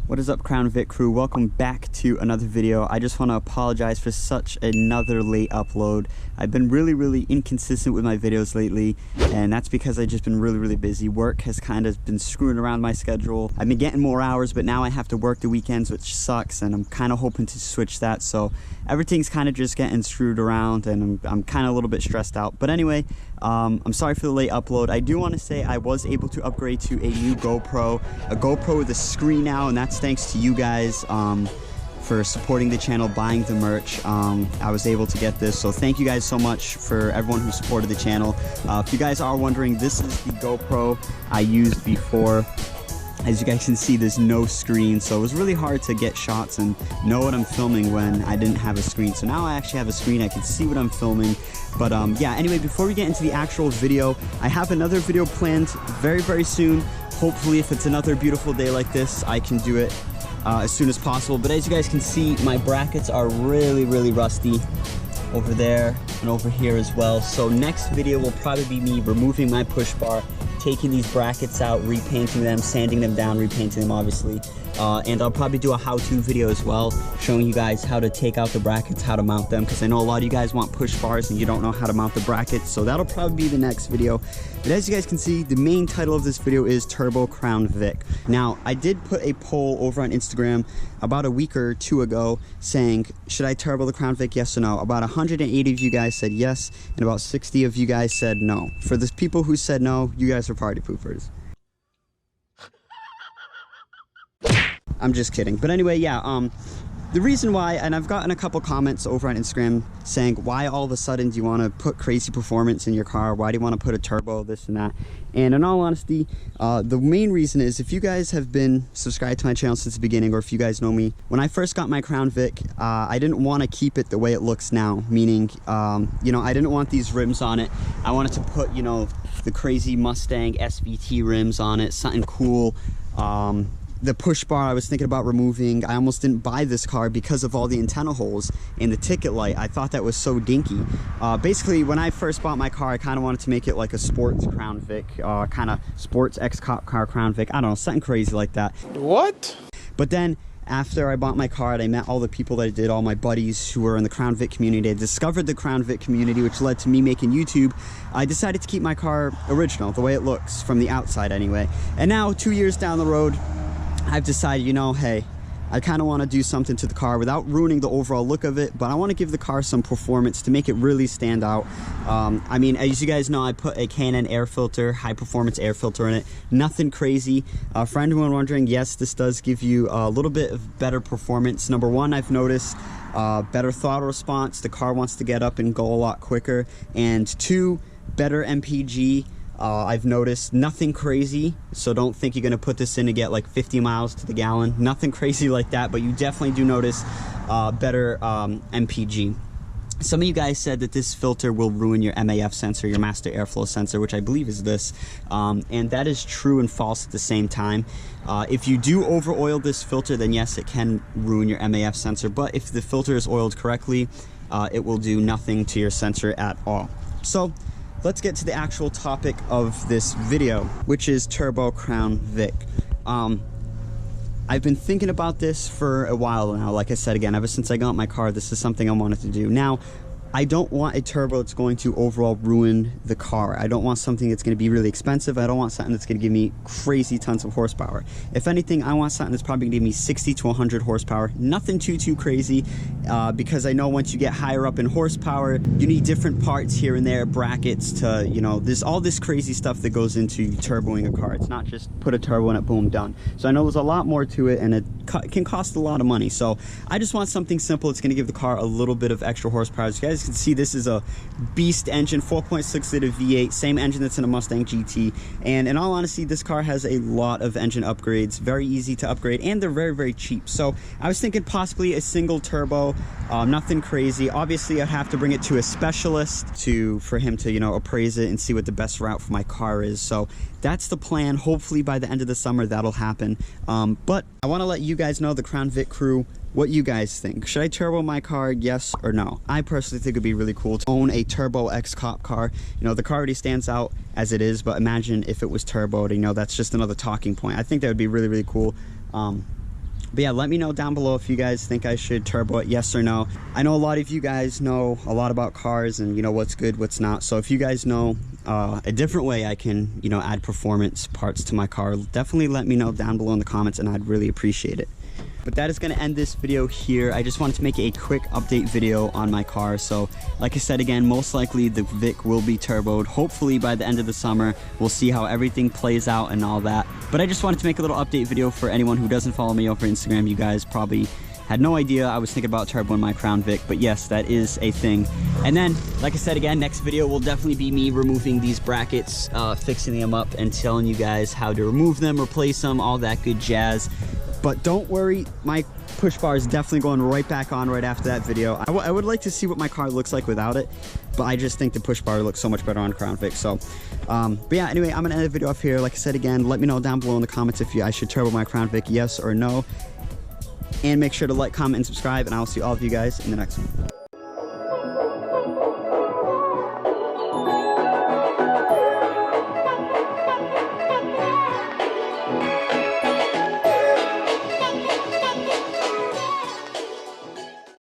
What is up, Crown Vic Crew? Welcome back to another video. I just want to apologize for such another late upload. I've been really inconsistent with my videos lately, and that's because I've just been really busy. Work has kind of been screwing around my schedule. I've been getting more hours, but now I have to work the weekends, which sucks, and I'm kind of hoping to switch that. So everything's kind of just getting screwed around, and I'm kind of a little bit stressed out. But anyway, I'm sorry for the late upload. I do want to say I was able to upgrade to a new GoPro, a GoPro with a screen now, and that's thanks to you guys for supporting the channel, buying the merch. I was able to get this, so thank you guys so much for everyone who supported the channel. If you guys are wondering, this is the GoPro I used before. As you guys can see, there's no screen, so it was really hard to get shots and know what I'm filming when I didn't have a screen. So now I actually have a screen, I can see what I'm filming. But yeah, anyway, before we get into the actual video, I have another video planned very soon. Hopefully, if it's another beautiful day like this, I can do it as soon as possible. But as you guys can see, my brackets are really rusty over there and over here as well. So next video will probably be me removing my push bar, taking these brackets out, repainting them, sanding them down, repainting them obviously, and I'll probably do a how-to video as well, showing you guys how to take out the brackets, how to mount them, because I know a lot of you guys want push bars and you don't know how to mount the brackets, so that'll probably be the next video. But as you guys can see, the main title of this video is Turbo Crown Vic. Now, I did put a poll over on Instagram about a week or two ago saying, should I turbo the Crown Vic, yes or no? About 180 of you guys said yes, and about 60 of you guys said no. For the people who said no, you guys are party poopers. I'm just kidding. But anyway, yeah, the reason why, and I've gotten a couple comments over on Instagram saying, why all of a sudden do you want to put crazy performance in your car? Why do you want to put a turbo, this and that? And in all honesty, the main reason is, if you guys have been subscribed to my channel since the beginning, or if you guys know me, when I first got my Crown Vic, I didn't want to keep it the way it looks now, meaning, you know, I didn't want these rims on it. I wanted to put, you know, the crazy Mustang SVT rims on it, something cool. The push bar I was thinking about removing. I almost didn't buy this car because of all the antenna holes in the ticket light. I thought that was so dinky. Basically, when I first bought my car, I kind of wanted to make it like a sports Crown Vic, kind of sports X-Cop car Crown Vic. I don't know, something crazy like that. What? But then, after I bought my car and I met all the people that I did, all my buddies who were in the Crown Vic community, I discovered the Crown Vic community, which led to me making YouTube. I decided to keep my car original, the way it looks, from the outside anyway. And now, 2 years down the road, I've decided, you know, hey, I kind of want to do something to the car without ruining the overall look of it, but I want to give the car some performance to make it really stand out. I mean, as you guys know, I put a K&N air filter, high performance air filter in it. Nothing crazy. For anyone wondering, yes, this does give you a little bit of better performance. Number one, I've noticed better throttle response. The car wants to get up and go a lot quicker. And two, better MPG. I've noticed nothing crazy, so don't think you're going to put this in to get like 50 miles to the gallon. Nothing crazy like that, but you definitely do notice better MPG. Some of you guys said that this filter will ruin your MAF sensor, your master airflow sensor, which I believe is this, and that is true and false at the same time. If you do over oil this filter, then yes, it can ruin your MAF sensor, but if the filter is oiled correctly, it will do nothing to your sensor at all. So let's get to the actual topic of this video, which is Turbo Crown Vic. I've been thinking about this for a while now. Like I said, again, ever since I got my car, this is something I wanted to do. Now, I don't want a turbo that's going to overall ruin the car. I don't want something that's going to be really expensive. I don't want something that's going to give me crazy tons of horsepower. If anything, I want something that's probably going to give me 60 to 100 horsepower. Nothing too crazy, because I know once you get higher up in horsepower, you need different parts here and there, brackets to, you know, there's all this crazy stuff that goes into turboing a car. It's not just put a turbo in it, boom, done. So I know there's a lot more to it, and can cost a lot of money. So I just want something simple. It's going to give the car a little bit of extra horsepower. As you guys can see, this is a beast engine, 4.6 liter V8, same engine that's in a Mustang GT. And in all honesty, this car has a lot of engine upgrades, very easy to upgrade, and they're very, very cheap. So I was thinking possibly a single turbo, nothing crazy. Obviously, I'd have to bring it to a specialist for him to, you know, appraise it and see what the best route for my car is. So that's the plan. Hopefully by the end of the summer that'll happen. But I want to let you guys know, the Crown Vic crew, what you guys think. Should I turbo my car, yes or no? I personally think it'd be really cool to own a turbo X-Cop car. You know, the car already stands out as it is, but imagine if it was turboed. You know, that's just another talking point. I think that would be really, really cool. But yeah, let me know down below if you guys think I should turbo it, yes or no. I know a lot of you guys know a lot about cars and you know what's good, what's not. So if you guys know a different way I can, you know, add performance parts to my car, definitely let me know down below in the comments, and I'd really appreciate it. But that is going to end this video here. I just wanted to make a quick update video on my car. So like I said again, most likely the Vic will be turboed. Hopefully by the end of the summer, we'll see how everything plays out and all that. But I just wanted to make a little update video for anyone who doesn't follow me over Instagram. You guys probably had no idea I was thinking about turboing my Crown Vic, but yes, that is a thing. And then, like I said again, next video will definitely be me removing these brackets, fixing them up, and telling you guys how to remove them, replace them, all that good jazz. But don't worry, my push bar is definitely going right back on right after that video. I would like to see what my car looks like without it, but I just think the push bar looks so much better on Crown Vic. So, but yeah, anyway, I'm gonna end the video off here. Like I said again, let me know down below in the comments if I should turbo my Crown Vic, yes or no. And make sure to like, comment, and subscribe, and I'll see all of you guys in the next one.